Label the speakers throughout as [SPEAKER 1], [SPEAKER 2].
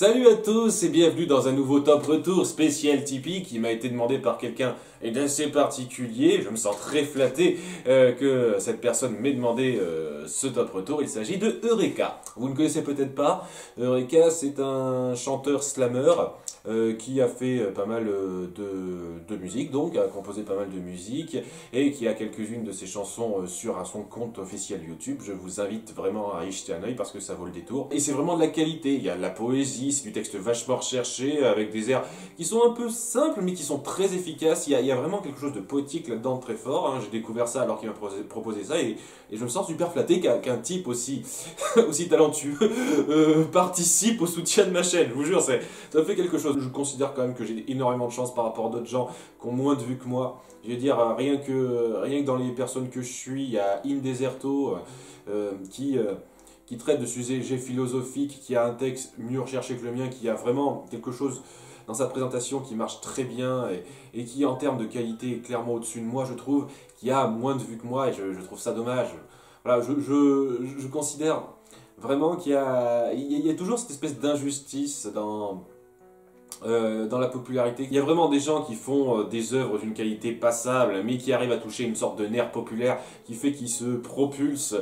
[SPEAKER 1] Salut à tous et bienvenue dans un nouveau top retour spécial Tipeee qui m'a été demandé par quelqu'un d'assez particulier. Je me sens très flatté que cette personne m'ait demandé ce top retour. Il s'agit de Eureka. Vous ne connaissez peut-être pas. Eureka, c'est un chanteur slammer qui a fait pas mal de musique, donc a composé pas mal de musique et qui a quelques-unes de ses chansons sur son compte officiel YouTube. Je vous invite vraiment à y jeter un œil parce que ça vaut le détour. Et c'est vraiment de la qualité. Il y a de la poésie, c'est du texte vachement recherché avec des airs qui sont un peu simples mais qui sont très efficaces. Il y a vraiment quelque chose de poétique là-dedans très fort. J'ai découvert ça alors qu'il m'a proposé ça et je me sens super flatté qu'un type aussi, aussi talentueux participe au soutien de ma chaîne. Je vous jure, ça me fait quelque chose. Je considère quand même que j'ai énormément de chance par rapport à d'autres gens qui ont moins de vues que moi. Je veux dire, rien que dans les personnes que je suis, il y a Indeserto qui traite de sujets philosophiques, qui a un texte mieux recherché que le mien, qui a vraiment quelque chose dans sa présentation qui marche très bien et qui, en termes de qualité, est clairement au-dessus de moi, je trouve, qui a moins de vues que moi et je trouve ça dommage. Voilà, je considère vraiment qu'il y a toujours cette espèce d'injustice dans la popularité. Il y a vraiment des gens qui font des œuvres d'une qualité passable, mais qui arrivent à toucher une sorte de nerf populaire qui fait qu'ils se propulsent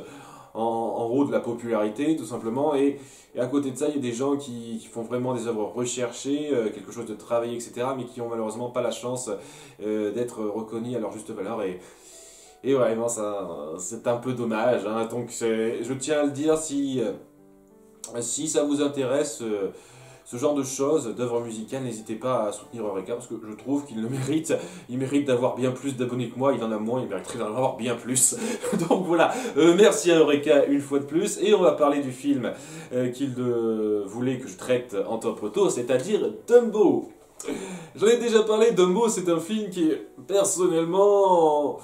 [SPEAKER 1] en haut de la popularité, tout simplement. Et à côté de ça, il y a des gens qui font vraiment des œuvres recherchées, quelque chose de travaillé, etc., mais qui ont malheureusement pas la chance d'être reconnus à leur juste valeur. Et vraiment, c'est un peu dommage. Donc, je tiens à le dire, si ça vous intéresse ce genre de choses, d'œuvres musicales, n'hésitez pas à soutenir Eureka parce que je trouve qu'il le mérite. Il mérite d'avoir bien plus d'abonnés que moi, il en a moins, il mériterait d'en avoir bien plus. Donc voilà, merci à Eureka une fois de plus. Et on va parler du film qu'il voulait que je traite en top retour, c'est-à-dire Dumbo. J'en ai déjà parlé, Dumbo c'est un film qui personnellement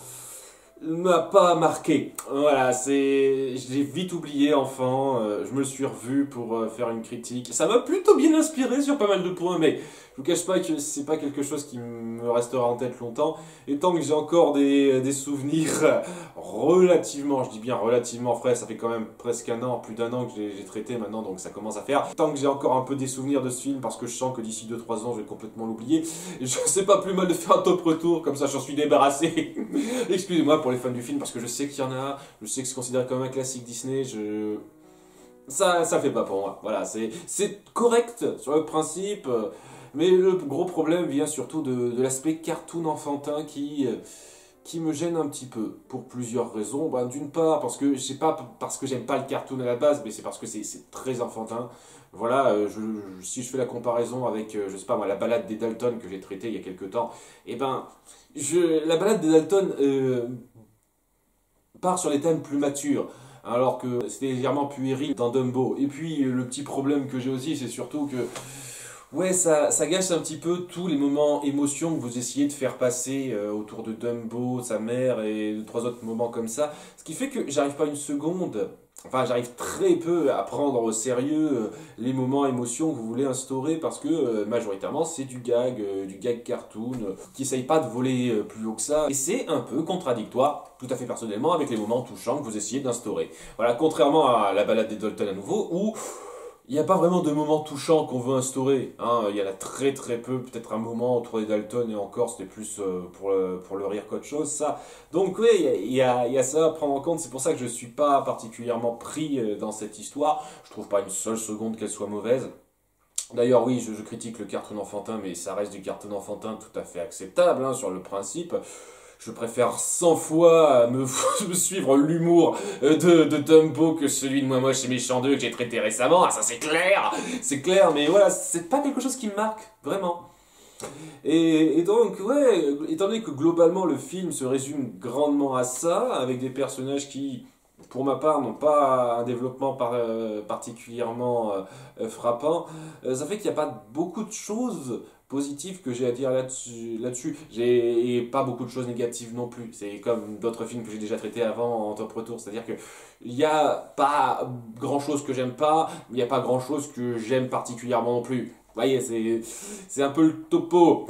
[SPEAKER 1] m'a pas marqué. Voilà, je l'ai vite oublié enfant, je me le suis revu pour faire une critique. Ça m'a plutôt bien inspiré sur pas mal de points, mais je vous cache pas que c'est pas quelque chose qui me restera en tête longtemps. Et tant que j'ai encore des souvenirs relativement, je dis bien relativement frais, ça fait quand même presque un an, plus d'un an que j'ai traité maintenant, donc ça commence à faire. Tant que j'ai encore un peu des souvenirs de ce film, parce que je sens que d'ici 2-3 ans, je vais complètement l'oublier, c'est pas plus mal de faire un top retour, comme ça j'en suis débarrassé. Excusez-moi pour les fans du film, parce que je sais qu'il y en a, je sais que c'est considéré comme un classique Disney, ça fait pas pour moi. Voilà, c'est correct sur le principe, mais le gros problème vient surtout de l'aspect cartoon enfantin qui me gêne un petit peu, pour plusieurs raisons. D'une part, parce que j'aime pas le cartoon à la base, mais c'est parce que c'est très enfantin. Voilà, si je fais la comparaison avec, je sais pas moi, la balade des Dalton que j'ai traitée il y a quelques temps, la balade des Dalton part sur des thèmes plus matures, alors que c'était légèrement puéril dans Dumbo. Et puis, le petit problème que j'ai aussi, c'est surtout que ouais, ça gâche un petit peu tous les moments émotions que vous essayez de faire passer autour de Dumbo, sa mère et 2-3 autres moments comme ça. Ce qui fait que j'arrive pas une seconde, enfin j'arrive très peu à prendre au sérieux les moments émotions que vous voulez instaurer parce que majoritairement c'est du gag cartoon qui essaye pas de voler plus haut que ça. Et c'est un peu contradictoire, tout à fait personnellement, avec les moments touchants que vous essayez d'instaurer. Voilà, contrairement à la balade des Dalton à nouveau, où il n'y a pas vraiment de moment touchant qu'on veut instaurer. Il y en a très très peu, peut-être un moment autour des Dalton et encore c'était plus pour le rire qu'autre chose. Ça. Donc oui, il y a ça à prendre en compte. C'est pour ça que je ne suis pas particulièrement pris dans cette histoire. Je trouve pas une seule seconde qu'elle soit mauvaise. D'ailleurs oui, je critique le cartoon enfantin, mais ça reste du cartoon enfantin tout à fait acceptable sur le principe. Je préfère 100 fois me suivre l'humour de Dumbo que celui de Moi Moche et Méchant 2 que j'ai traité récemment. Ça c'est clair, mais voilà, c'est pas quelque chose qui me marque, vraiment. Et donc, ouais, étant donné que globalement le film se résume grandement à ça, avec des personnages qui, pour ma part, n'ont pas un développement particulièrement frappant, ça fait qu'il n'y a pas beaucoup de choses positives que j'ai à dire là-dessus. J'ai pas beaucoup de choses négatives non plus. C'est comme d'autres films que j'ai déjà traités avant en top retour, c'est-à-dire que il n'y a pas grand-chose que j'aime pas, il n'y a pas grand-chose que j'aime particulièrement non plus. Vous voyez, c'est un peu le topo.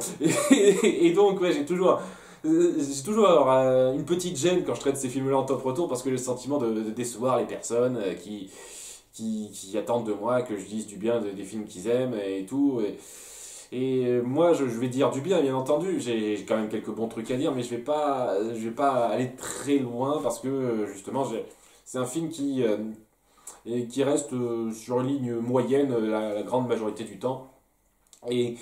[SPEAKER 1] Et donc, ouais, j'ai toujours une petite gêne quand je traite ces films-là en top retour parce que j'ai le sentiment de décevoir les personnes qui attendent de moi que je dise du bien des films qu'ils aiment et tout. Et moi, je vais dire du bien, bien entendu. J'ai quand même quelques bons trucs à dire, mais je vais pas aller très loin parce que justement, c'est un film qui reste sur une ligne moyenne la grande majorité du temps et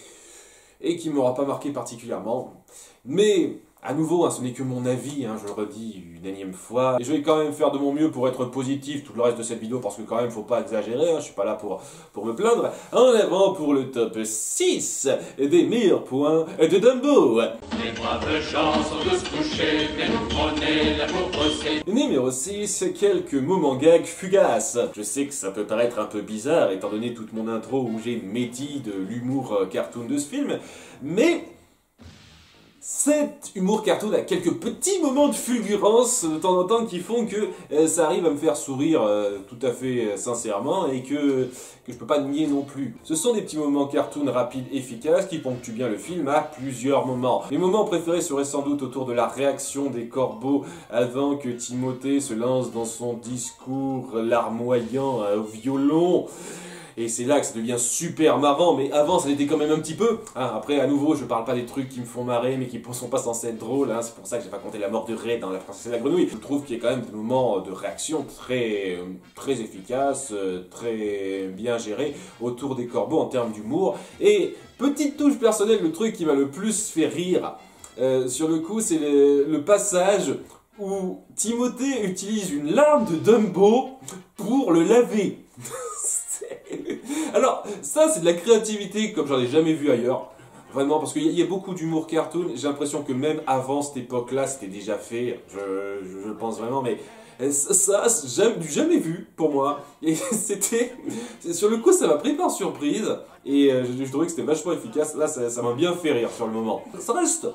[SPEAKER 1] qui ne m'aura pas marqué particulièrement. Mais à nouveau, hein, ce n'est que mon avis, hein, je le redis une énième fois. Et je vais quand même faire de mon mieux pour être positif tout le reste de cette vidéo, parce que quand même, faut pas exagérer, hein, je suis pas là pour me plaindre. En avant pour le top 6 des meilleurs points de Dumbo.
[SPEAKER 2] Les braves gens sont tous couchés, mais nous prenez la pauvreté.
[SPEAKER 1] Numéro 6, quelques moments gags fugaces. Je sais que ça peut paraître un peu bizarre, étant donné toute mon intro où j'ai médit de l'humour cartoon de ce film, mais cet humour cartoon a quelques petits moments de fulgurance de temps en temps qui font que ça arrive à me faire sourire tout à fait sincèrement et que je peux pas nier non plus. Ce sont des petits moments cartoon rapides, efficaces qui ponctuent bien le film à plusieurs moments. Mes moments préférés seraient sans doute autour de la réaction des corbeaux avant que Timothée se lance dans son discours larmoyant au violon. Et c'est là que ça devient super marrant, mais avant ça l'était quand même un petit peu. Hein, après, à nouveau, je parle pas des trucs qui me font marrer, mais qui sont pas censés être drôles. Hein, c'est pour ça que j'ai pas compté la mort de Ray dans La Princesse et la Grenouille. Je trouve qu'il y a quand même des moments de réaction très efficaces, très bien gérés autour des corbeaux en termes d'humour. Et petite touche personnelle, le truc qui m'a le plus fait rire sur le coup, c'est le passage où Timothée utilise une larme de Dumbo pour le laver. Alors, ça c'est de la créativité comme j'en ai jamais vu ailleurs. Vraiment, parce qu'il y a beaucoup d'humour cartoon. J'ai l'impression que même avant cette époque-là, c'était déjà fait. Je pense vraiment, mais ça, jamais vu pour moi. Et sur le coup, ça m'a pris par surprise. Et je trouvais que c'était vachement efficace. Là, ça m'a bien fait rire sur le moment. Ça reste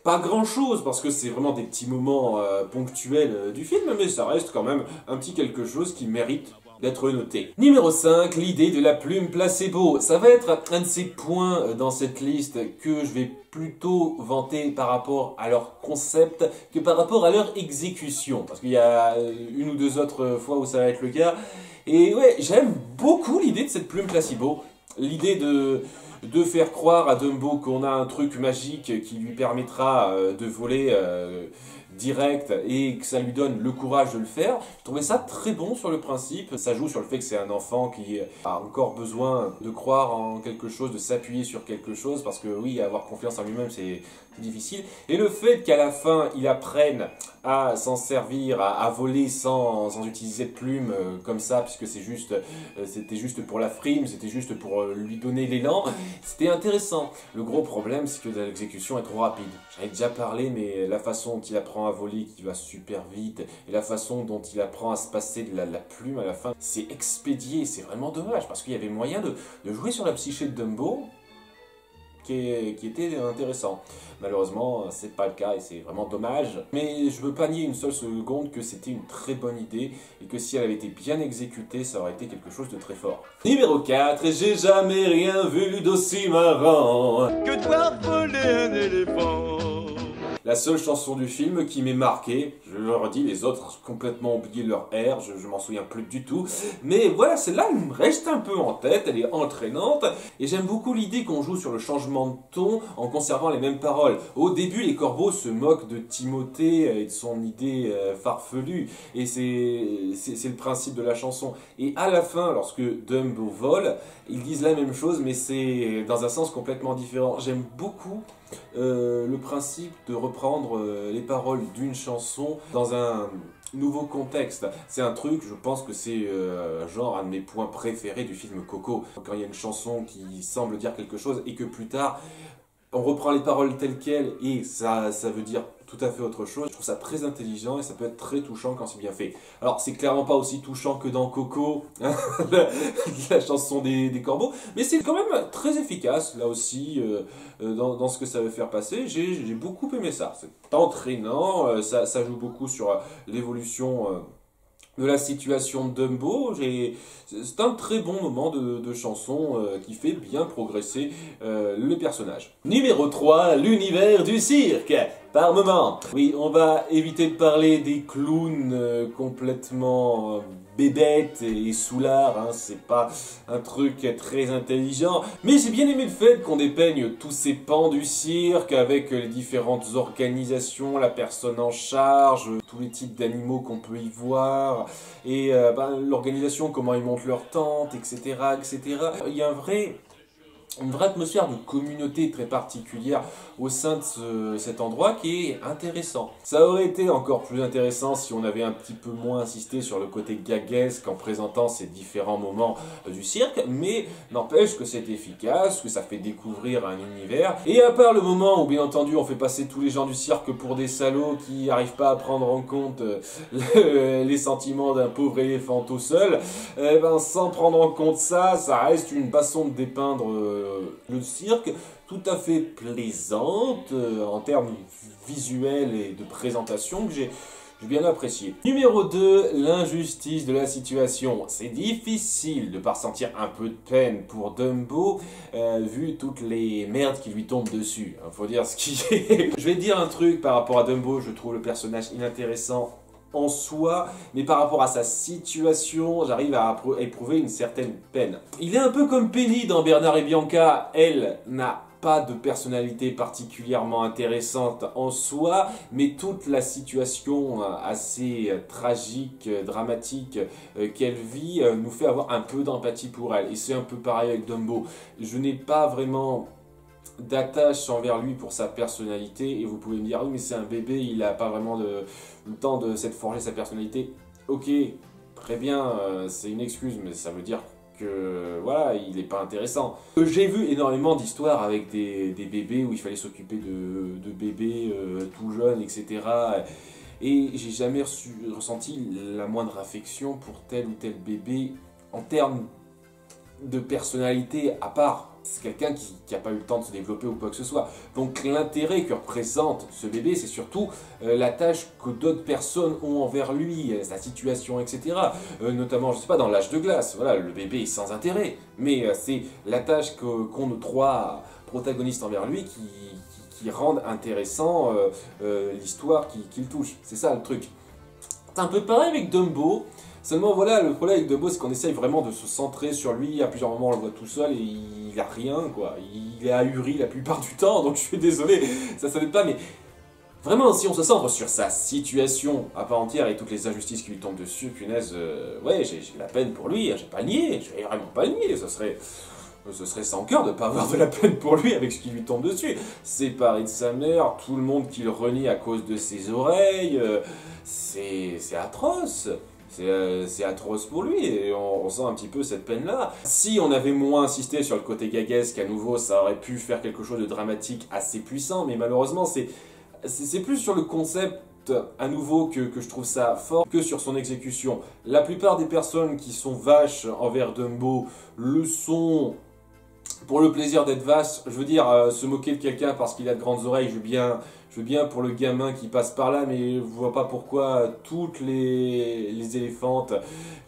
[SPEAKER 1] pas grand chose parce que c'est vraiment des petits moments ponctuels du film, mais ça reste quand même un petit quelque chose qui mérite d'être noté. Numéro 5, l'idée de la plume placebo. Ça va être un de ces points dans cette liste que je vais plutôt vanter par rapport à leur concept que par rapport à leur exécution. Parce qu'il y a une ou deux autres fois où ça va être le cas. Et ouais, j'aime beaucoup l'idée de cette plume placebo. L'idée de faire croire à Dumbo qu'on a un truc magique qui lui permettra de voler direct et que ça lui donne le courage de le faire. Je trouvais ça très bon sur le principe. Ça joue sur le fait que c'est un enfant qui a encore besoin de croire en quelque chose, de s'appuyer sur quelque chose, parce que oui, avoir confiance en lui-même, c'est difficile. Et le fait qu'à la fin, il apprenne à s'en servir, à voler sans utiliser de plume comme ça, puisque c'était juste pour la frime, c'était juste pour lui donner l'élan, c'était intéressant. Le gros problème, c'est que l'exécution est trop rapide. J'en ai déjà parlé, mais la façon dont il apprend à voler, qui va super vite, et la façon dont il apprend à se passer de la plume à la fin, c'est expédié, c'est vraiment dommage, parce qu'il y avait moyen de jouer sur la psyché de Dumbo, qui était intéressant. Malheureusement, c'est pas le cas et c'est vraiment dommage. Mais je veux pas nier une seule seconde que c'était une très bonne idée et que si elle avait été bien exécutée, ça aurait été quelque chose de très fort. Numéro 4, j'ai jamais rien vu d'aussi marrant
[SPEAKER 2] Que de voir voler un éléphant.
[SPEAKER 1] La seule chanson du film qui m'est marquée, je le redis, les autres ont complètement oublié leur air, je m'en souviens plus du tout. Mais voilà, celle-là, elle me reste un peu en tête, elle est entraînante. Et j'aime beaucoup l'idée qu'on joue sur le changement de ton en conservant les mêmes paroles. Au début, les corbeaux se moquent de Timothée et de son idée farfelue. Et c'est le principe de la chanson. Et à la fin, lorsque Dumbo vole, ils disent la même chose, mais c'est dans un sens complètement différent. J'aime beaucoup le principe de reprendre les paroles d'une chanson dans un nouveau contexte. C'est un truc, je pense que c'est genre un de mes points préférés du film Coco. Quand il y a une chanson qui semble dire quelque chose et que plus tard on reprend les paroles telles quelles et ça veut dire tout à fait autre chose. Je trouve ça très intelligent et ça peut être très touchant quand c'est bien fait. Alors c'est clairement pas aussi touchant que dans Coco, hein, la chanson des corbeaux, mais c'est quand même très efficace là aussi dans ce que ça veut faire passer. J'ai beaucoup aimé ça. C'est entraînant, ça joue beaucoup sur l'évolution de la situation de Dumbo. C'est un très bon moment de chanson qui fait bien progresser le personnage. Numéro 3, l'univers du cirque. Par moment. Oui, on va éviter de parler des clowns complètement bébête et soulard, hein, c'est pas un truc très intelligent. Mais j'ai bien aimé le fait qu'on dépeigne tous ces pans du cirque avec les différentes organisations, la personne en charge, tous les types d'animaux qu'on peut y voir, et l'organisation, comment ils montent leur tente, etc., etc. Il y a une vraie atmosphère de communauté très particulière au sein de cet endroit qui est intéressant. Ça aurait été encore plus intéressant si on avait un petit peu moins insisté sur le côté gaguesque en présentant ces différents moments du cirque, mais n'empêche que c'est efficace, que ça fait découvrir un univers. Et à part le moment où bien entendu on fait passer tous les gens du cirque pour des salauds qui n'arrivent pas à prendre en compte les sentiments d'un pauvre éléphant tout seul, sans prendre en compte ça, ça reste une façon de dépeindre le cirque tout à fait plaisante en termes visuels et de présentation que j'ai bien apprécié. Numéro 2, l'injustice de la situation. C'est difficile de pas ressentir un peu de peine pour Dumbo, vu toutes les merdes qui lui tombent dessus. Faut dire ce qui est. Je vais dire un truc par rapport à Dumbo, je trouve le personnage inintéressant en soi, mais par rapport à sa situation, j'arrive à éprouver une certaine peine. Il est un peu comme Penny dans Bernard et Bianca, elle n'a pas de personnalité particulièrement intéressante en soi, mais toute la situation assez tragique, dramatique qu'elle vit nous fait avoir un peu d'empathie pour elle. Et c'est un peu pareil avec Dumbo. Je n'ai pas vraiment d'attache envers lui pour sa personnalité, et vous pouvez me dire, oui mais c'est un bébé, il n'a pas vraiment le temps de s'être forgé sa personnalité. Ok, très bien, c'est une excuse, mais ça veut dire que voilà, il n'est pas intéressant. J'ai vu énormément d'histoires avec des bébés où il fallait s'occuper de bébés tout jeunes, etc. Et j'ai jamais ressenti la moindre affection pour tel ou tel bébé en termes de personnalité, à part c'est quelqu'un qui n'a pas eu le temps de se développer ou quoi que ce soit. Donc l'intérêt que représente ce bébé, c'est surtout la tâche que d'autres personnes ont envers lui, sa situation, etc. Notamment, je sais pas, dans l'âge de glace, voilà, le bébé est sans intérêt, mais c'est la tâche qu'ont nos trois protagonistes envers lui qui rendent intéressant l'histoire qu'il touche. C'est ça le truc. C'est un peu pareil avec Dumbo. Seulement voilà, le problème avec Dumbo, c'est qu'on essaye vraiment de se centrer sur lui. À plusieurs moments, on le voit tout seul et il a rien, quoi. Il est ahuri la plupart du temps, donc je suis désolé, ça n'aide pas, mais vraiment, si on se centre sur sa situation à part entière et toutes les injustices qui lui tombent dessus, punaise, ouais, j'ai de la peine pour lui, j'ai pas nié, j'ai vraiment pas nié, ce serait sans cœur de ne pas avoir de la peine pour lui avec ce qui lui tombe dessus. Séparé de sa mère, tout le monde qui le renie à cause de ses oreilles, c'est atroce. C'est atroce pour lui et on sent un petit peu cette peine-là. Si on avait moins insisté sur le côté gaguesque, à nouveau, ça aurait pu faire quelque chose de dramatique assez puissant, mais malheureusement, c'est plus sur le concept, à nouveau, que je trouve ça fort que sur son exécution. La plupart des personnes qui sont vaches envers Dumbo le sont pour le plaisir d'être vache. Je veux dire, se moquer de quelqu'un parce qu'il a de grandes oreilles, je veux bien pour le gamin qui passe par là, mais je vois pas pourquoi toutes les éléphantes,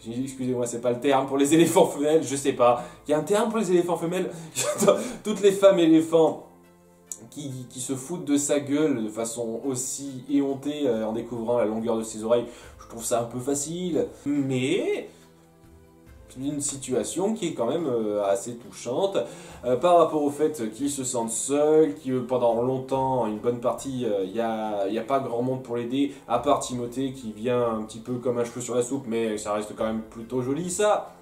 [SPEAKER 1] excusez-moi, c'est pas le terme pour les éléphants femelles, je sais pas, il y a un terme pour les éléphants femelles, toutes les femmes éléphants qui se foutent de sa gueule de façon aussi éhontée en découvrant la longueur de ses oreilles, je trouve ça un peu facile, mais une situation qui est quand même assez touchante par rapport au fait qu'ils se sentent seuls, que pendant longtemps, une bonne partie, il n'y a pas grand monde pour l'aider, à part Timothée qui vient un petit peu comme un cheveu sur la soupe, mais ça reste quand même plutôt joli ça.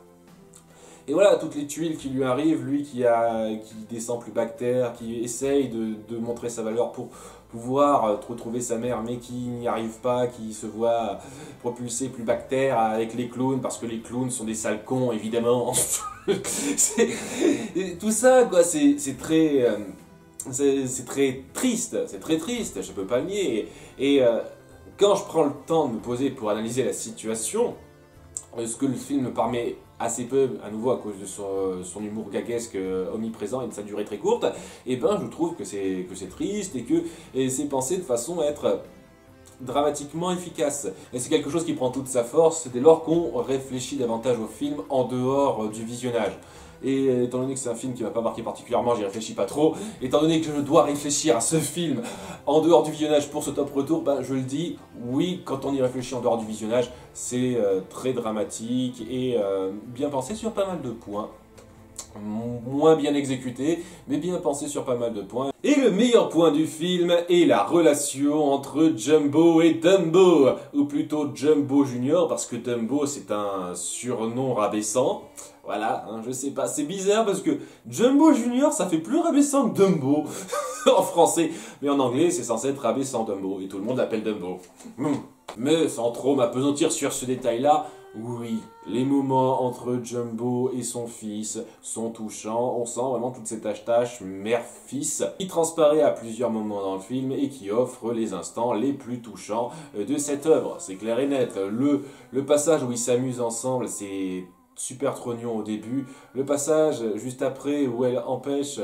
[SPEAKER 1] Et voilà, toutes les tuiles qui lui arrivent, lui qui descend plus bactère, qui essaye de montrer sa valeur pour pouvoir retrouver sa mère, mais qui n'y arrive pas, qui se voit propulsé plus bactère avec les clowns, parce que les clowns sont des sales cons, évidemment. Tout ça, quoi, c'est très triste, je peux pas le nier. Et quand je prends le temps de me poser pour analyser la situation, ce que le film me permet assez peu, à nouveau à cause de son humour gaguesque omniprésent et de sa durée très courte, et ben je trouve que c'est triste et que c'est pensé de façon à être dramatiquement efficace. Et c'est quelque chose qui prend toute sa force dès lors qu'on réfléchit davantage au film en dehors du visionnage. et étant donné que c'est un film qui m'a pas marqué particulièrement, j'y réfléchis pas trop, étant donné que je dois réfléchir à ce film en dehors du visionnage pour ce top retour, ben je le dis, oui, quand on y réfléchit en dehors du visionnage, c'est très dramatique et bien pensé sur pas mal de points. Moins bien exécuté, mais bien pensé sur pas mal de points. Et le meilleur point du film est la relation entre Jumbo et Dumbo, ou plutôt Jumbo Junior, parce que Dumbo c'est un surnom rabaissant. Voilà, hein, je sais pas, c'est bizarre parce que Jumbo Junior ça fait plus rabaissant que Dumbo en français, mais en anglais c'est censé être rabaissant Dumbo, et tout le monde l'appelle Dumbo. Mais sans trop m'appesantir sur ce détail-là, oui, les moments entre Jumbo et son fils sont touchants, on sent vraiment toute cette attache mère-fils qui transparaît à plusieurs moments dans le film et qui offre les instants les plus touchants de cette œuvre, c'est clair et net. Le passage où ils s'amusent ensemble, c'est super trognon au début, le passage juste après où elle empêche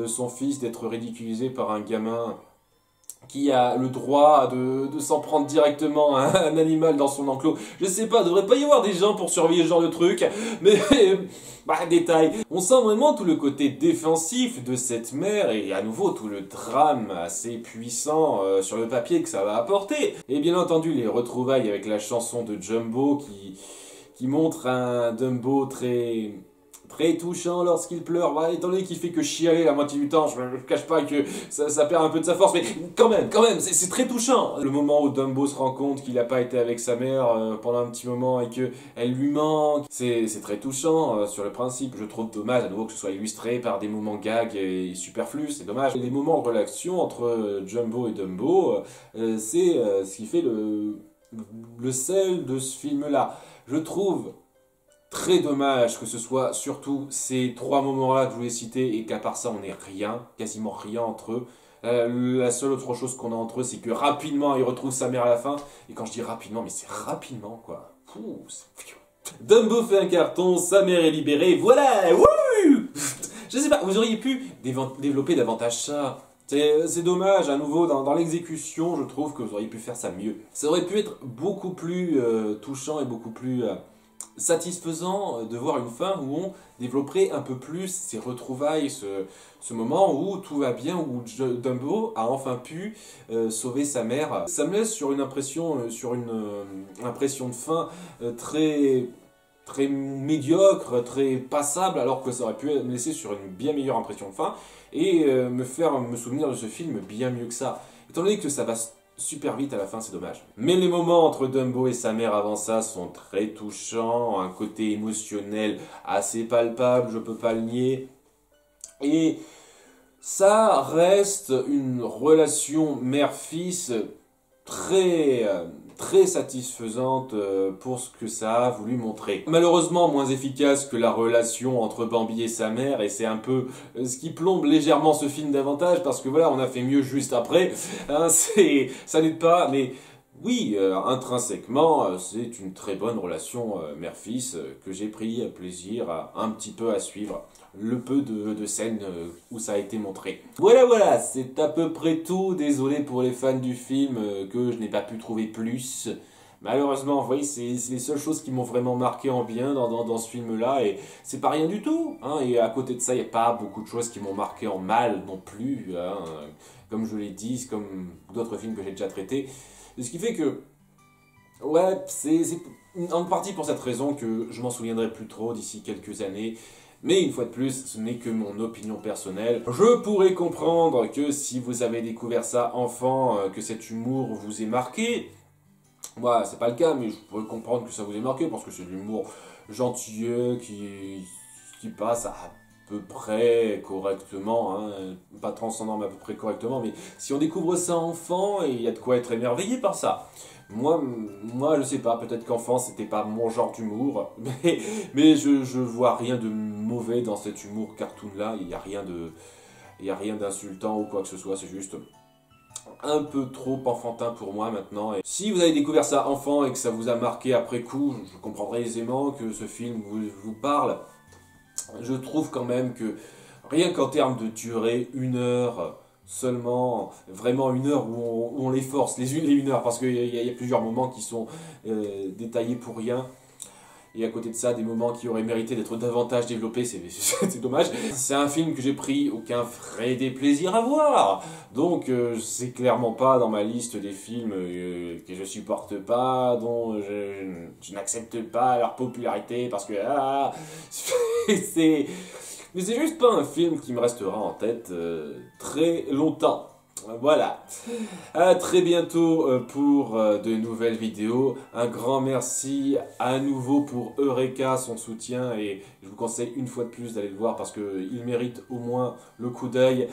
[SPEAKER 1] son fils d'être ridiculisé par un gamin qui a le droit de s'en prendre directement à un animal dans son enclos. Je sais pas, devrait pas y avoir des gens pour surveiller ce genre de truc, mais bah, détail. On sent vraiment tout le côté défensif de cette mère et à nouveau tout le drame assez puissant sur le papier que ça va apporter. Et bien entendu les retrouvailles avec la chanson de Jumbo qui montre un Dumbo très touchant lorsqu'il pleure, bah, étant donné qu'il fait que chialer la moitié du temps, je ne cache pas que ça perd un peu de sa force, mais quand même, c'est très touchant. Le moment où Dumbo se rend compte qu'il n'a pas été avec sa mère pendant un petit moment et qu'elle lui manque, c'est très touchant sur le principe. Je trouve dommage à nouveau que ce soit illustré par des moments gags et superflus, c'est dommage. Les moments de relation entre Jumbo et Dumbo, c'est ce qui fait le sel de ce film-là. Je trouve très dommage que ce soit surtout ces trois moments-là que je voulais citer et qu'à part ça, on n'ait rien, quasiment rien entre eux. La seule autre chose qu'on a entre eux, c'est que rapidement, il retrouve sa mère à la fin. Et quand je dis rapidement, mais c'est rapidement, quoi. Dumbo fait un carton, sa mère est libérée, voilà. Wouh. Je sais pas, vous auriez pu développer davantage ça. C'est dommage, à nouveau, dans l'exécution, je trouve que vous auriez pu faire ça mieux. Ça aurait pu être beaucoup plus touchant et beaucoup plus satisfaisant de voir une fin où on développerait un peu plus ces retrouvailles, ce moment où tout va bien, où Dumbo a enfin pu sauver sa mère. Ça me laisse sur une impression, impression de fin très médiocre, très passable, alors que ça aurait pu me laisser sur une bien meilleure impression de fin et me faire me souvenir de ce film bien mieux que ça. Étant donné que ça va super vite à la fin, c'est dommage. Mais les moments entre Dumbo et sa mère avant ça sont très touchants, un côté émotionnel assez palpable, je peux pas le nier. Et ça reste une relation mère-fils très satisfaisante pour ce que ça a voulu montrer. Malheureusement moins efficace que la relation entre Bambi et sa mère, et c'est un peu ce qui plombe légèrement ce film davantage, parce que voilà, on a fait mieux juste après, hein, ça n'aide pas, mais oui, intrinsèquement, c'est une très bonne relation mère-fils que j'ai pris plaisir un petit peu à suivre. Le peu de scènes où ça a été montré. Voilà, c'est à peu près tout. Désolé pour les fans du film que je n'ai pas pu trouver plus. Malheureusement, vous voyez, c'est les seules choses qui m'ont vraiment marqué en bien dans ce film-là, et c'est pas rien du tout. Hein, et à côté de ça, il n'y a pas beaucoup de choses qui m'ont marqué en mal non plus. Hein, comme je l'ai dit, comme d'autres films que j'ai déjà traités. Ce qui fait que, ouais, c'est en partie pour cette raison que je m'en souviendrai plus trop d'ici quelques années. Mais une fois de plus, ce n'est que mon opinion personnelle. Je pourrais comprendre que si vous avez découvert ça enfant, que cet humour vous ait marqué. Moi, c'est pas le cas, mais je pourrais comprendre que ça vous ait marqué parce que c'est de l'humour gentilleux qui passe à peu près correctement, hein, pas transcendant mais à peu près correctement. Mais si on découvre ça enfant, il y a de quoi être émerveillé par ça. Moi, je sais pas, peut-être qu'enfant c'était pas mon genre d'humour, mais je vois rien de mauvais dans cet humour cartoon là, il y a rien d'insultant ou quoi que ce soit, c'est juste un peu trop enfantin pour moi maintenant. Et si vous avez découvert ça enfant et que ça vous a marqué après coup, je comprendrai aisément que ce film vous parle. Je trouve quand même que rien qu'en termes de durée, 1 heure seulement, vraiment 1 heure où on les force, les 1 heures, parce qu'il y a plusieurs moments qui sont détaillés pour rien. et à côté de ça, des moments qui auraient mérité d'être davantage développés, c'est dommage. C'est un film que j'ai pris aucun vrai déplaisir à voir, donc c'est clairement pas dans ma liste des films que je supporte pas, dont je n'accepte pas leur popularité, parce que mais c'est juste pas un film qui me restera en tête très longtemps. Voilà. À très bientôt pour de nouvelles vidéos. Un grand merci à nouveau pour Eureka, son soutien, et je vous conseille une fois de plus d'aller le voir parce qu'il mérite au moins le coup d'œil.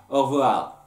[SPEAKER 1] Au revoir.